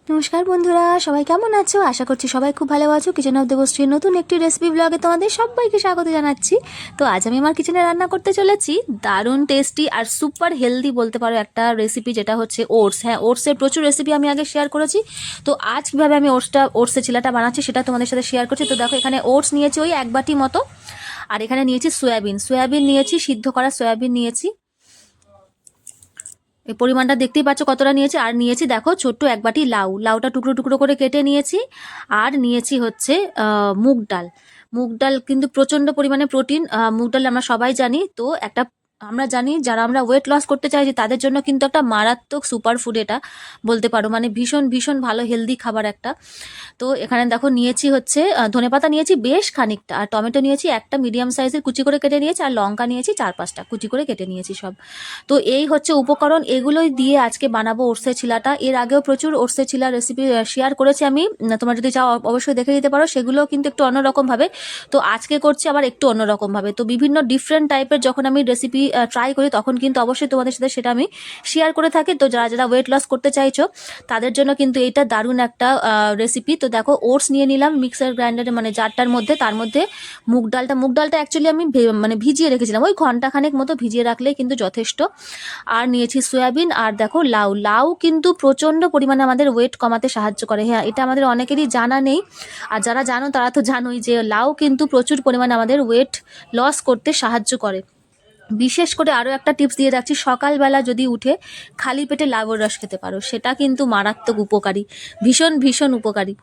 নমস্কার বন্ধুরা, সবাই কেমন আছো? আশা করছি সবাই খুব ভালো আছো। কিচেন অফ দেবশ্রীর নতুন একটি রেসিপি ব্লগে তোমাদের সবাইকে স্বাগত জানাচ্ছি। তো আজ আমি আমার কিচেনে রান্না করতে চলেছি দারুণ টেস্টি আর সুপার হেলদি বলতে পারো একটা রেসিপি, যেটা হচ্ছে ওটস। হ্যাঁ, ওটসের প্রচুর রেসিপি আমি আগে শেয়ার করেছি। তো আজ কীভাবে আমি ওটসের চিলাটা বানাচ্ছি সেটা তোমাদের সাথে শেয়ার করছি। তো দেখো, এখানে ওটস নিয়েছি ওই 1 বাটি মতো, আর এখানে নিয়েছি সয়াবিন নিয়েছি, সিদ্ধ করা সয়াবিন নিয়েছি। এই পরিমাণটা দেখতেই পাচ্ছ কতটা নিয়েছি। আর নিয়েছি দেখো ছোট্ট 1 বাটি লাউটা টুকরো টুকরো করে কেটে নিয়েছি। আর নিয়েছি হচ্ছে মুগ ডাল কিন্তু প্রচণ্ড পরিমাণে প্রোটিন। মুগ ডাল আমরা সবাই জানি। তো আমরা জানি যারা আমরা ওয়েট লস করতে চাইছি তাদের জন্য কিন্তু একটা মারাত্মক সুপার ফুড এটা বলতে পারো, মানে ভীষণ ভীষণ ভালো হেলদি খাবার একটা। তো এখানে দেখো নিয়েছি হচ্ছে ধনেপাতা নিয়েছি বেশ খানিকটা, আর টমেটো নিয়েছি একটা মিডিয়াম সাইজের কুচি করে কেটে নিয়েছি, আর লঙ্কা নিয়েছি 4-5টা কুচি করে কেটে নিয়েছি সব। তো এই হচ্ছে উপকরণ, এগুলোই দিয়ে আজকে বানাবো ওটসের ছিলাটা। এর আগেও প্রচুর ওটসের ছিলা রেসিপি শেয়ার করেছি আমি, তোমরা যদি চাও অবশ্যই দেখে নিতে পারো। সেগুলো কিন্তু একটু অন্যরকমভাবে, তো আজকে করছি আবার একটু অন্যরকমভাবে। তো বিভিন্ন ডিফারেন্ট টাইপের যখন আমি রেসিপি ট্রাই করি তখন কিন্তু অবশ্যই তোমাদের সাথে সেটা আমি শেয়ার করে থাকি। তো যারা যারা ওয়েট লস করতে চাইছো তাদের জন্য কিন্তু এটা দারুণ একটা রেসিপি। তো দেখো ওটস নিয়ে নিলাম মিক্সার গ্রাইন্ডারে, মানে জারটার মধ্যে। তার মধ্যে মুগ ডালটা অ্যাকচুয়ালি আমি মানে ভিজিয়ে রেখেছিলাম, ওই ঘন্টাখানেক মতো ভিজিয়ে রাখলেই কিন্তু যথেষ্ট। আর নিয়েছি সয়াবিন, আর দেখো লাউ কিন্তু প্রচণ্ড পরিমাণে আমাদের ওয়েট কমাতে সাহায্য করে। হ্যাঁ, এটা আমাদের অনেকেরই জানা নেই, আর যারা জানো তারা তো জানোই যে লাউ কিন্তু প্রচুর পরিমাণে আমাদের ওয়েট লস করতে সাহায্য করে। বিশেষ করে আরও একটা টিপস দিয়ে রাখছি, সকালবেলা যদি উঠে খালি পেটে লাউয়ের রস খেতে পারো, সেটা কিন্তু মারাত্মক উপকারী, ভীষণ ভীষণ উপকারী।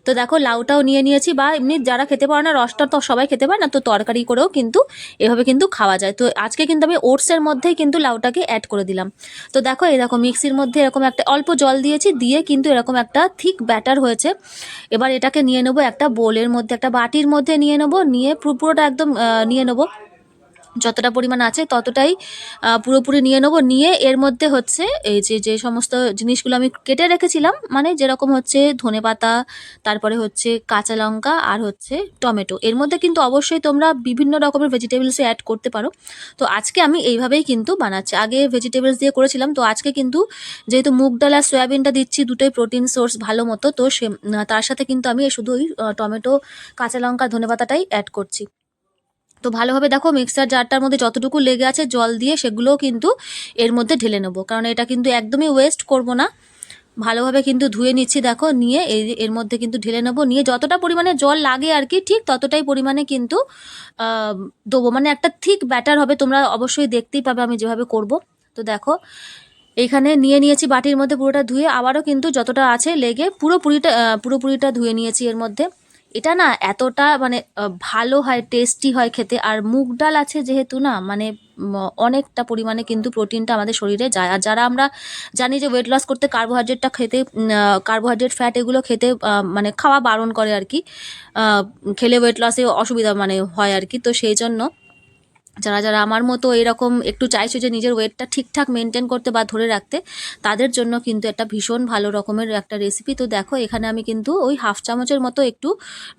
তো দেখো লাউটাও নিয়ে নিয়েছি, বা এমনি যারা খেতে পারে না, রসটা তো সবাই খেতে পারে না, তো তরকারি করেও কিন্তু এভাবে কিন্তু খাওয়া যায়। তো আজকে কিন্তু আমি ওটসের মধ্যেই কিন্তু লাউটাকে অ্যাড করে দিলাম। তো দেখো এই দেখো মিক্সির মধ্যে এরকম একটা অল্প জল দিয়েছি, দিয়ে কিন্তু এরকম একটা থিক ব্যাটার হয়েছে। এবার এটাকে নিয়ে নেবো একটা বোলের মধ্যে, একটা বাটির মধ্যে নিয়ে নেবো, নিয়ে পুরোটা একদম নিয়ে নেবো, যতটা পরিমাণ আছে ততটাই পুরোপুরি নিয়ে নেবো। নিয়ে এর মধ্যে হচ্ছে এই যে সমস্ত জিনিসগুলো আমি কেটে রেখেছিলাম, মানে যেরকম হচ্ছে ধনেপাতা, তারপরে হচ্ছে কাঁচা লঙ্কা, আর হচ্ছে টমেটো। এর মধ্যে কিন্তু অবশ্যই তোমরা বিভিন্ন রকমের ভেজিটেবলসে অ্যাড করতে পারো। তো আজকে আমি এইভাবেই কিন্তু বানাচ্ছি, আগে ভেজিটেবলস দিয়ে করেছিলাম। তো আজকে কিন্তু যেহেতু মুগ ডাল আর সয়াবিনটা দিচ্ছি, দুটোই প্রোটিন সোর্স ভালো মতো, তো তার সাথে কিন্তু আমি শুধু ওই টমেটো, কাঁচা লঙ্কা, ধনেপাতাটাই অ্যাড করছি। তো ভালোভাবে দেখো মিক্সার জারটার মধ্যে যতটুকু লেগে আছে জল দিয়ে সেগুলোও কিন্তু এর মধ্যে ঢেলে নেবো, কারণ এটা কিন্তু একদমই ওয়েস্ট করব না। ভালোভাবে কিন্তু ধুয়ে নিচ্ছি দেখো, নিয়ে এর মধ্যে কিন্তু ঢেলে নেবো, নিয়ে যতটা পরিমাণে জল লাগে আর কি, ঠিক ততটাই পরিমাণে কিন্তু দেবো, মানে একটা থিক ব্যাটার হবে। তোমরা অবশ্যই দেখতেই পাবে আমি যেভাবে করব। তো দেখো এইখানে নিয়ে নিয়েছি বাটির মধ্যে পুরোটা ধুয়ে, আবারও কিন্তু যতটা আছে লেগে পুরোপুরিটা ধুয়ে নিয়েছি এর মধ্যে। এটা না এতটা মানে ভালো হয়, টেস্টি হয় খেতে। আর মুগ ডাল আছে যেহেতু না, মানে অনেকটা পরিমাণে কিন্তু প্রোটিনটা আমাদের শরীরে যায়। আর যারা আমরা জানি যে ওয়েট লস করতে কার্বোহাইড্রেটটা খেতে, কার্বোহাইড্রেট ফ্যাট এগুলো খেতে মানে খাওয়া বারণ করে আর কি, খেলে ওয়েট লসে অসুবিধা মানে হয় আর কি। তো সেই জন্য যারা যারা আমার মতো এরকম একটু চাইছো যে নিজের ওয়েটটা ঠিকঠাক মেনটেন করতে বা ধরে রাখতে, তাদের জন্য কিন্তু একটা ভীষণ ভালো রকমের একটা রেসিপি। তো দেখো এখানে আমি কিন্তু ওই 1/2 চামচের মতো একটু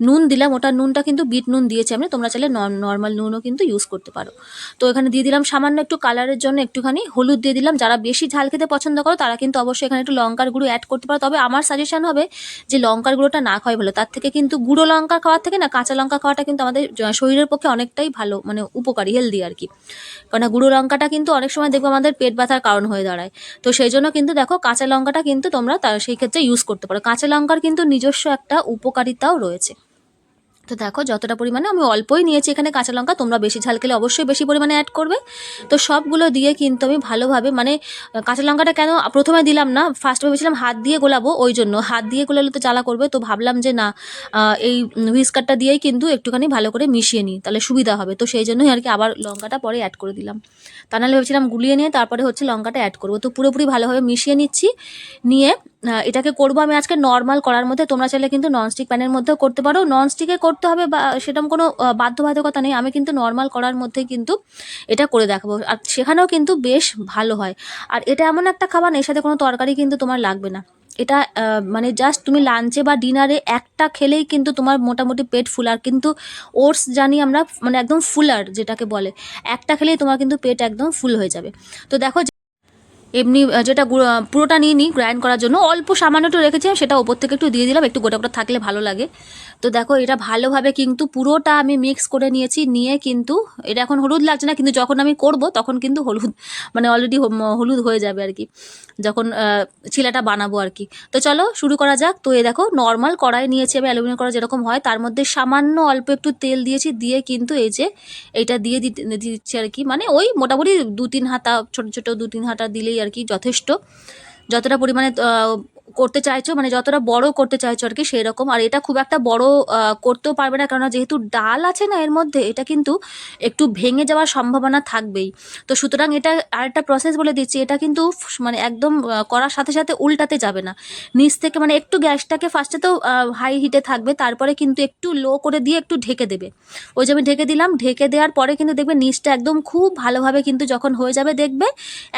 নুন দিলাম, ওটা নুনটা কিন্তু বিট নুন দিয়েছি আমি, তোমরা চাইলে নর্মাল নুনও কিন্তু ইউজ করতে পারো। তো এখানে দিয়ে দিলাম সামান্য একটু কালারের জন্য একটুখানি হলুদ দিয়ে দিলাম। যারা বেশি ঝাল খেতে পছন্দ করো তারা কিন্তু অবশ্যই এখানে একটু লঙ্কার গুঁড়ো অ্যাড করতে পারো, তবে আমার সাজেশন হবে যে লঙ্কার গুঁড়োটা না খাওয়াই ভালো। তার থেকে কিন্তু গুঁড়ো লঙ্কা খাওয়ার থেকে না কাঁচা লঙ্কা খাওয়াটা কিন্তু আমাদের শরীরের পক্ষে অনেকটাই ভালো, মানে উপকারী, হেলদি আর কি। কারণ গুঁড়ো লঙ্কাটা কিন্তু অনেক সময় দেখবো আমাদের পেট ব্যথার কারণ হয়ে দাঁড়ায়। তো সেই জন্য কিন্তু দেখো কাঁচা লঙ্কাটা কিন্তু তোমরা সেই ক্ষেত্রে ইউজ করতে পারো। কাঁচা লঙ্কার কিন্তু নিজস্ব একটা উপকারিতাও রয়েছে। তো দেখো যতটা পরিমাণে আমি অল্পই নিয়েছি এখানে কাঁচা লঙ্কা, তোমরা বেশি ঝাল খেলে অবশ্যই বেশি পরিমাণে অ্যাড করবে। তো সবগুলো দিয়ে কিন্তু আমি ভালোভাবে, মানে কাঁচা লঙ্কাটা কেন প্রথমে দিলাম না, ফার্স্ট ভেবেছিলাম হাত দিয়ে গোলাবো, ওই জন্য হাত দিয়ে গোলালে তো জ্বালা করবে। তো ভাবলাম যে না, এই হুইস্কারটা দিয়েই কিন্তু একটুখানি ভালো করে মিশিয়ে নিই, তাহলে সুবিধা হবে। তো সেই জন্যই আর কি আবার লঙ্কাটা পরে অ্যাড করে দিলাম। তা নাহলে ভেবেছিলাম গুলিয়ে নিয়ে তারপরে হচ্ছে লঙ্কাটা অ্যাড করবো। তো পুরোপুরি ভালোভাবে মিশিয়ে নিচ্ছি, নিয়ে এটাকে করবো আমি আজকে নর্মাল করার মধ্যে। তোমরা চাইলে কিন্তু ননস্টিক প্যানের মধ্যেও করতে পারো, ননস্টিকে করতে হবে বা সেরকম কোনো বাধ্যবাধকতা নেই। আমি কিন্তু নর্মাল করার মধ্যেই কিন্তু এটা করে দেখাবো, আর সেখানেও কিন্তু বেশ ভালো হয়। আর এটা এমন একটা খাবার, এর সাথে কোনো তরকারি কিন্তু তোমার লাগবে না। এটা মানে জাস্ট তুমি লাঞ্চে বা ডিনারে একটা খেলেই কিন্তু তোমার মোটামুটি পেট ফুল। আর কিন্তু ওটস জানি আমরা, মানে একদম ফুলার যেটাকে বলে, একটা খেলেই তোমার কিন্তু পেট একদম ফুল হয়ে যাবে। তো দেখো এমনি যেটা পুরোটা নিয়ে নিই গ্রাইন্ড করার জন্য, অল্প সামান্য একটু রেখেছিলাম, সেটা ওপর থেকে একটু দিয়ে দিলাম, একটু গোটা গোটা থাকলে ভালো লাগে। তো দেখো এটা ভালোভাবে কিন্তু পুরোটা আমি মিক্স করে নিয়েছি, নিয়ে কিন্তু এটা এখন হলুদ লাগছে না, কিন্তু যখন আমি করব তখন কিন্তু হলুদ মানে অলরেডি হলুদ হয়ে যাবে আর কি, যখন চিলাটা বানাবো আর কি। তো চলো শুরু করা যাক। তো এই দেখো নর্মাল কড়াই নিয়েছি আমি, অ্যালুমিনিয়াম কড়াই যেরকম হয়, তার মধ্যে সামান্য অল্প একটু তেল দিয়েছি, দিয়ে কিন্তু এই যে এইটা দিয়ে দিচ্ছি আর কি, মানে ওই মোটামুটি 2-3 হাতা, ছোটো ছোটো 2-3 হাতা দিলেই আর কি যথেষ্ট, যতটা পরিমাণে করতে চাইছো, মানে যতটা বড় করতে চাইছো আর কি সেই রকম। আর এটা খুব একটা বড় করতেও পারবে না, কারণ যেহেতু ডাল আছে না এর মধ্যে, এটা কিন্তু একটু ভেঙে যাওয়ার সম্ভাবনা থাকবেই। তো সুতরাং এটা আরেকটা প্রসেস বলে দিচ্ছি, এটা কিন্তু মানে একদম করার সাথে সাথে উল্টাতে যাবে না, নিচ থেকে মানে একটু গ্যাসটাকে ফার্স্টে তো হাই হিটে থাকবে, তারপরে কিন্তু একটু লো করে দিয়ে একটু ঢেকে দেবে। ওই যে আমি ঢেকে দিলাম, ঢেকে দেওয়ার পরে কিন্তু দেখবে নিচটা একদম খুব ভালোভাবে কিন্তু যখন হয়ে যাবে, দেখবে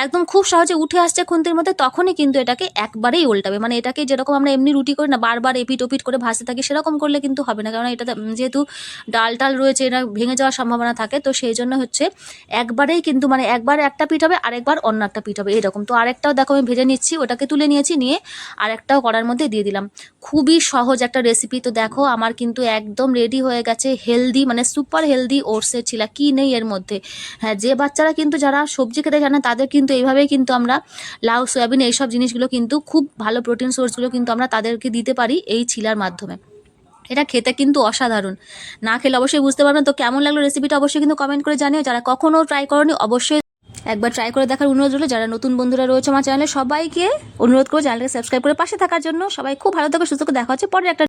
একদম খুব সহজে উঠে আসছে খুন্তির মধ্যে, তখনই কিন্তু এটাকে একবারেই উল্টাবে। মানে এটাকে যেরকম আমরা এমনি রুটি করি না, বারবার এপিট ওপিট করে ভাজতে থাকি, সেরকম করলে কিন্তু হবে না, কারণ এটাতে যেহেতু ডাল টাল রয়েছে, এটা ভেঙে যাওয়ার সম্ভাবনা থাকে। তো সেই জন্য হচ্ছে একবারেই কিন্তু, মানে একবার একটা পিঠ হবে, আরেকবার অন্য একটা পিঠ হবে এরকম। তো আরেকটাও দেখো আমি ভেজে নিচ্ছি, ওটাকে তুলে নিয়েছি, নিয়ে আরেকটাও কড়ার মধ্যে দিয়ে দিলাম। খুবই সহজ একটা রেসিপি। তো দেখো আমার কিন্তু একদম রেডি হয়ে গেছে হেলদি, মানে সুপার হেলদি ওটসের চিলা। কি নেই এর মধ্যে? হ্যাঁ, যে বাচ্চারা কিন্তু যারা সবজি খেতে জানে তাদের কিন্তু এইভাবেই কিন্তু আমরা লাউ, সয়াবিন এইসব জিনিসগুলো কিন্তু খুব ভালো প্রোটিন সোর্সগুলো কিন্তু আমরা তাদেরকে দিতে পারি এই চিলার মাধ্যমে। এটা খেতে কিন্তু অসাধারণ, না খেলে অবশ্যই বুঝতে পারবেন। তো কেমন লাগলো রেসিপিটা অবশ্যই কিন্তু কমেন্ট করে জানিও। যারা কখনও ট্রাই করনি অবশ্যই একবার ট্রাই করে দেখার অনুরোধ রইলো। যারা নতুন বন্ধুরা রয়েছে আমার চ্যানেলে, সবাইকে অনুরোধ করবো চ্যানেলকে সাবস্ক্রাইব করে পাশে থাকার জন্য। সবাই খুব ভালো থাকো, সুস্থ থাকো, দেখা হচ্ছে পরে একটা